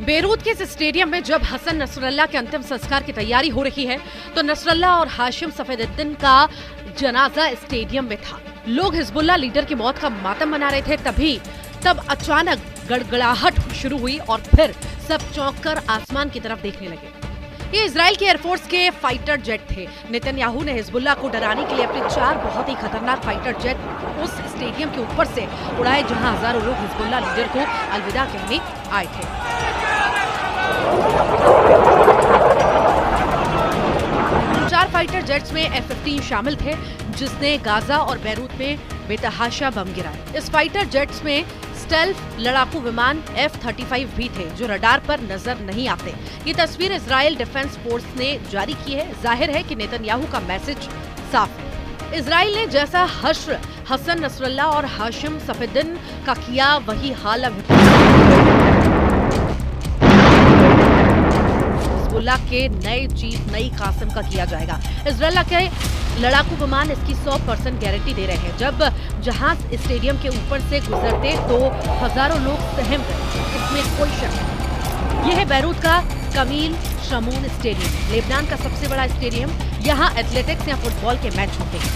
Beirut के इस stadium में जब हसन नसरल्लाह के अंतिम संस्कार की तैयारी हो रही है तो नसरल्लाह और हाशिम सफेदुद्दीन का जनाजा स्टेडियम में था। लोग हिजबुल्लाह लीडर की मौत का मातम मना रहे थे। तब अचानक गड़गड़ाहट शुरू हुई और फिर सब चौंक कर आसमान की तरफ देखने लगे। ये इजराइल के एयरफोर्स के फाइटर जेट थे। नेतन्याहू ने हिजबुल्लाह को डराने के लिए अपने 4 बहुत ही खतरनाक फाइटर जेट उस स्टेडियम के ऊपर से उड़ाए, जहां हजारों लोग हिजबुल्लाह लीडर को अलविदा कहने आए थे। 4 फाइटर जेट्स में F-15 शामिल थे, जिसने गाजा और बैरूत में बेतहाशा बम गिराए। इस फाइटर जेट्स में स्टेल्थ लड़ाकू विमान F-35 भी थे, जो रडार पर नजर नहीं आते। ये तस्वीर इजराइल डिफेंस फोर्स ने जारी की है। जाहिर है कि नेतन्याहू का मैसेज साफ है। इजराइल ने जैसा हश्र हसन नसरल्लाह और हाशिम सफेदुद्दीन का किया, वही हाल अब हिजबुल्लाह के नए चीफ नई कासिम का किया जाएगा। इजराइल के लड़ाकू विमान इसकी 100% गारंटी दे रहे हैं। जब जहाज स्टेडियम के ऊपर से गुजरते तो हजारों लोग सहम गए, इसमें कोई शक नहीं। यह है बैरूत का कमील शमून स्टेडियम, लेबनान का सबसे बड़ा स्टेडियम। यहाँ एथलेटिक्स या फुटबॉल के मैच होते हैं।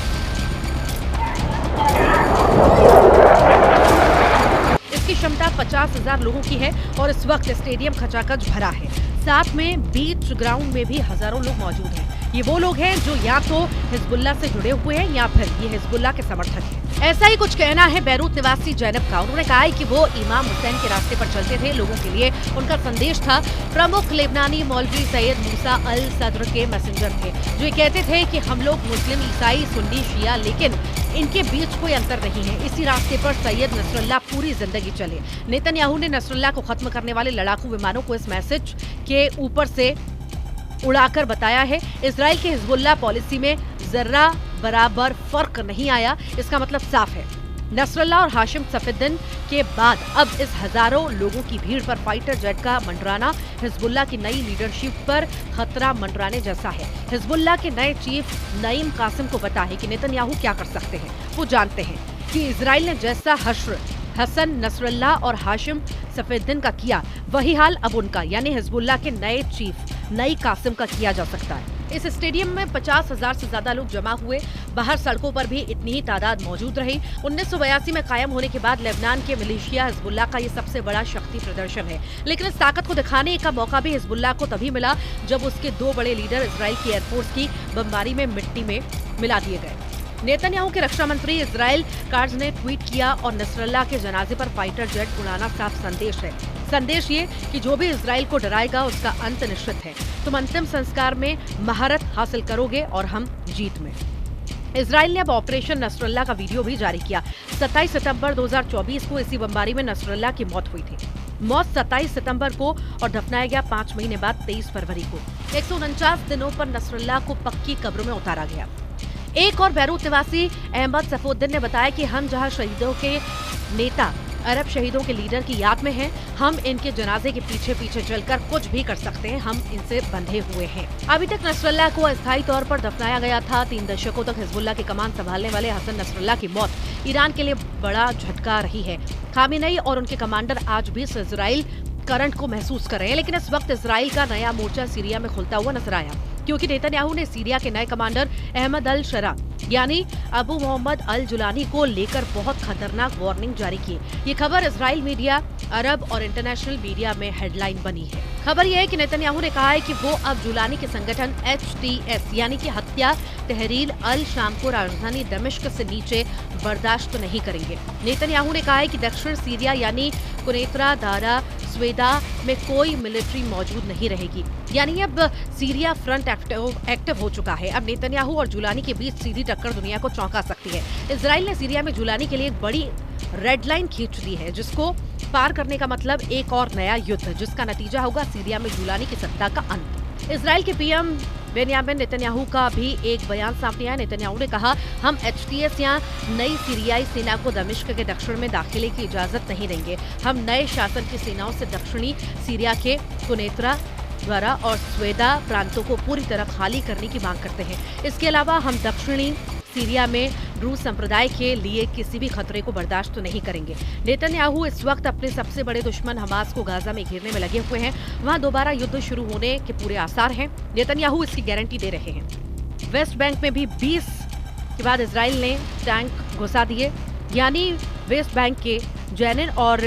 इसकी क्षमता 50,000 लोगों की है और इस वक्त स्टेडियम खचाखच भरा है। साथ में बीच ग्राउंड में भी हजारों लोग मौजूद हैं। ये वो लोग हैं जो या तो हिजबुल्लाह से जुड़े हुए हैं या फिर ये हिजबुल्लाह के समर्थक हैं। ऐसा ही कुछ कहना है बैरूत निवासी जैनब का। उन्होंने कहा है कि वो इमाम हुसैन के रास्ते पर चलते थे। लोगों के लिए उनका संदेश था। प्रमुख लेबनानी मौलवी सैयद मूसा अल सद्र के मैसेंजर थे, जो ये कहते थे कि हम लोग मुस्लिम, ईसाई, सुन्नी, शिया, लेकिन इनके बीच कोई अंतर नहीं है। इसी रास्ते पर सैयद नसरल्लाह पूरी जिंदगी चले। नेतन्याहू ने नसरल्लाह को खत्म करने वाले लड़ाकू विमानों को इस मैसेज के ऊपर से उड़ाकर बताया है। इजराइल के हिजबुल्लाह पॉलिसी में जर्रा बराबर फर्क नहीं आया। इसका मतलब साफ है, नसरल्लाह और हाशिम सफेदुद्दीन के बाद अब इस हजारों लोगों की भीड़ पर फाइटर जेट का मंडराना हिजबुल्लाह की नई लीडरशिप पर खतरा मंडराने जैसा है। हिजबुल्लाह के नए चीफ नईम कासिम को पता है कि नेतन्याहू क्या कर सकते हैं। वो जानते हैं कि इजराइल ने जैसा हश्र हसन नसरल्लाह और हाशिम सफेदुद्दीन का किया, वही हाल अब उनका यानी हिजबुल्लाह के नए चीफ नई कासिम का किया जा सकता है। इस स्टेडियम में 50,000 से ज्यादा लोग जमा हुए। बाहर सड़कों पर भी इतनी ही तादाद मौजूद रही। 1982 में कायम होने के बाद लेबनान के मिलिशिया हिजबुल्लाह का ये सबसे बड़ा शक्ति प्रदर्शन है। लेकिन इस ताकत को दिखाने का मौका भी हिजबुल्लाह को तभी मिला जब उसके 2 बड़े लीडर इजराइल की एयरफोर्स की बमबारी में मिट्टी में मिला दिए गए। नेतन्याहू के रक्षा मंत्री इजराइल कार्ज ने ट्वीट किया और नसरल्लाह के जनाजे पर फाइटर जेट उड़ाना साफ संदेश है। संदेश ये कि जो भी इजराइल को डराएगा उसका अंत निश्चित है। तुम अंतिम संस्कार में महारत हासिल करोगे और हम जीत में। इजराइल ने अब ऑपरेशन नसरल्लाह का वीडियो भी जारी किया। 27 सितंबर 2024 को इसी बमबारी में नसरल्लाह की मौत हुई थी। मौत 27 सितंबर को और दफनाया गया 5 महीने बाद 23 फरवरी को। 149 दिनों पर नसरल्लाह को पक्की कब्र में उतारा गया। एक और बैरूत निवासी अहमद सफुद्दीन ने बताया कि हम जहां शहीदों के नेता अरब शहीदों के लीडर की याद में हैं, हम इनके जनाजे के पीछे पीछे चलकर कुछ भी कर सकते हैं। हम इनसे बंधे हुए हैं। अभी तक नसरल्लाह को अस्थायी तौर पर दफनाया गया था। 3 दशकों तक हिजबुल्लाह की कमान संभालने वाले हसन नसरल्लाह की मौत ईरान के लिए बड़ा झटका रही है। खामेनेई और उनके कमांडर आज भी इजराइल करंट को महसूस कर रहे हैं। लेकिन इस वक्त इजराइल का नया मोर्चा सीरिया में खुलता हुआ नजर आया, क्योंकि नेतन्याहू ने सीरिया के नए कमांडर अहमद अल शरा यानी अबू मोहम्मद अल जुलानी को लेकर बहुत खतरनाक वार्निंग जारी की। ये खबर इजराइल मीडिया, अरब और इंटरनेशनल मीडिया में हेडलाइन बनी है। खबर यह है कि नेतन्याहू ने कहा है कि वो अब जुलानी के संगठन HTS यानी कि हत्या तहरीर अल शाम को राजधानी दमिश्क से नीचे बर्दाश्त नहीं करेंगे। नेतन्याहू ने कहा है कि दक्षिण सीरिया यानी कुनैतरा, दारा, स्वेदा में कोई मिलिट्री मौजूद नहीं रहेगी। यानी अब सीरिया फ्रंट एक्टिव हो चुका है। अब नेतन्याहू और जुलानी के बीच सीधी टक्कर दुनिया को चौंका सकती है। इजराइल ने सीरिया में जुलानी के लिए एक बड़ी रेड लाइन खींच दी है, जिसको पार करने का मतलब एक और नया युद्ध, जिसका नतीजा होगा सीरिया में जुलानी की सत्ता का अंत। इजराइल के पीएम बेन्यामिन नेतन्याहू का भी एक बयान सामने आया। नेतन्याहू ने कहा, हम HTS या नई सीरियाई सेना को दमिश्क के दक्षिण में दाखिले की इजाजत नहीं देंगे। हम नए शासन की सेनाओं से दक्षिणी सीरिया के कुनैतरा, द्वारा और स्वेदा प्रांतों को पूरी तरह खाली करने की मांग करते हैं। इसके अलावा हम दक्षिणी सीरिया में रूस संप्रदाय के लिए किसी भी खतरे को बर्दाश्त नहीं करेंगे। नेतन्याहू इस वक्त अपने सबसे बड़े दुश्मन हमास को गाजा में घेरने में लगे हुए हैं। वहां दोबारा युद्ध शुरू होने के पूरे आसार हैं। नेतन्याहू इसकी गारंटी दे रहे हैं। वेस्ट बैंक में भी 20 के बाद इजराइल ने टैंक घुसा दिए, यानी वेस्ट बैंक के जेनिन और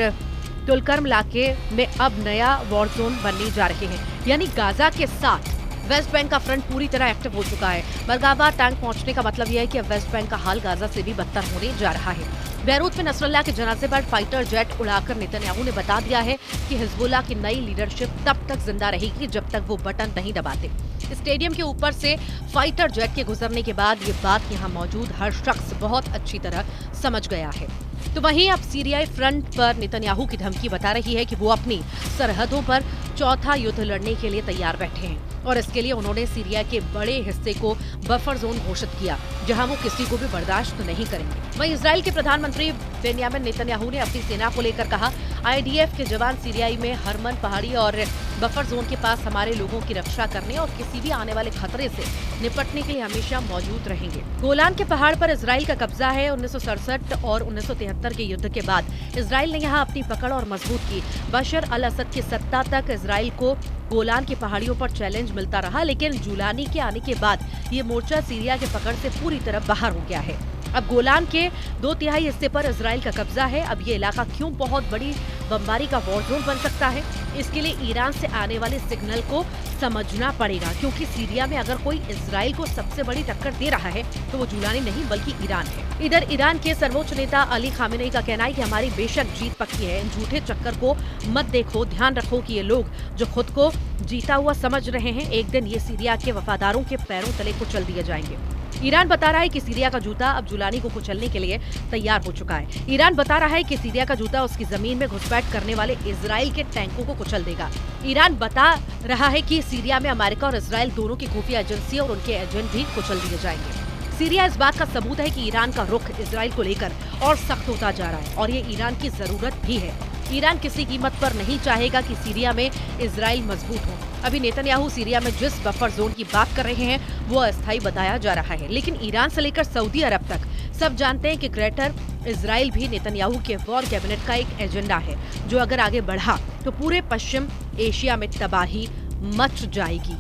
तुलकर्म इलाके में अब नया वॉर जोन बनने जा रहे हैं। यानी गाजा के साथ वेस्ट बैंक का फ्रंट पूरी तरह एक्टिव हो चुका है। मरगाबा टैंक पहुंचने का मतलब यह है कि अब वेस्ट बैंक का हाल गाजा से भी बदतर होने जा रहा है। बैरूत में नसरल्लाह के जनाजे पर फाइटर जेट उड़ाकर नेतन्याहू ने बता दिया है कि हिजबुल्लाह की नई लीडरशिप तब तक जिंदा रहेगी जब तक वो बटन नहीं दबाते। स्टेडियम के ऊपर से फाइटर जेट के गुजरने के बाद ये बात यहाँ मौजूद हर शख्स बहुत अच्छी तरह समझ गया है। तो वहीं अब सीरियाई फ्रंट पर नेतन्याहू की धमकी बता रही है कि वो अपनी सरहदों पर चौथा युद्ध लड़ने के लिए तैयार बैठे हैं और इसके लिए उन्होंने सीरिया के बड़े हिस्से को बफर जोन घोषित किया, जहां वो किसी को भी बर्दाश्त नहीं करेंगे। वहीं इजराइल के प्रधानमंत्री बेन्यामिन नेतन्याहू ने अपनी सेना को लेकर कहा, IDF के जवान सीरियाई में हरमन पहाड़ी और बफर जोन के पास हमारे लोगों की रक्षा करने और किसी भी आने वाले खतरे से निपटने के लिए हमेशा मौजूद रहेंगे। गोलान के पहाड़ पर इजराइल का कब्जा है। 1967 और 1973 के युद्ध के बाद इजराइल ने यहाँ अपनी पकड़ और मजबूत की। बशर अल असद की सत्ता तक इजराइल को गोलान की पहाड़ियों पर चैलेंज मिलता रहा, लेकिन जुलानी के आने के बाद ये मोर्चा सीरिया के पकड़ से पूरी तरह बाहर हो गया है। अब गोलान के 2/3 हिस्से पर इजराइल का कब्जा है। अब ये इलाका क्यों बहुत बड़ी बमबारी का वॉर जोन बन सकता है, इसके लिए ईरान से आने वाले सिग्नल को समझना पड़ेगा, क्योंकि सीरिया में अगर कोई इजराइल को सबसे बड़ी टक्कर दे रहा है तो वो जुलानी नहीं बल्कि ईरान है। इधर ईरान के सर्वोच्च नेता अली खामेनेई का कहना है कि हमारी बेशक जीत पक्की है, इन झूठे चक्कर को मत देखो, ध्यान रखो कि ये लोग जो खुद को जीता हुआ समझ रहे हैं, एक दिन ये सीरिया के वफादारों के पैरों तले कुचल दिए जाएंगे। ईरान बता रहा है कि सीरिया का जूता अब जुलानी को कुचलने के लिए तैयार हो चुका है। ईरान बता रहा है कि सीरिया का जूता उसकी जमीन में घुसपैठ करने वाले इजराइल के टैंकों को कुचल देगा। ईरान बता रहा है कि सीरिया में अमेरिका और इजराइल दोनों की खुफिया एजेंसी और उनके एजेंट भी कुचल दिए जाएंगे। सीरिया इस बात का सबूत है कि ईरान का रुख इजराइल को लेकर और सख्त होता जा रहा है और ये ईरान की जरूरत भी है। ईरान किसी कीमत पर नहीं चाहेगा कि सीरिया में इजराइल मजबूत हो। अभी नेतन्याहू सीरिया में जिस बफर जोन की बात कर रहे हैं वो अस्थायी बताया जा रहा है, लेकिन ईरान से लेकर सऊदी अरब तक सब जानते हैं कि ग्रेटर इजराइल भी नेतन्याहू के वॉर कैबिनेट का एक एजेंडा है, जो अगर आगे बढ़ा तो पूरे पश्चिम एशिया में तबाही मच जाएगी।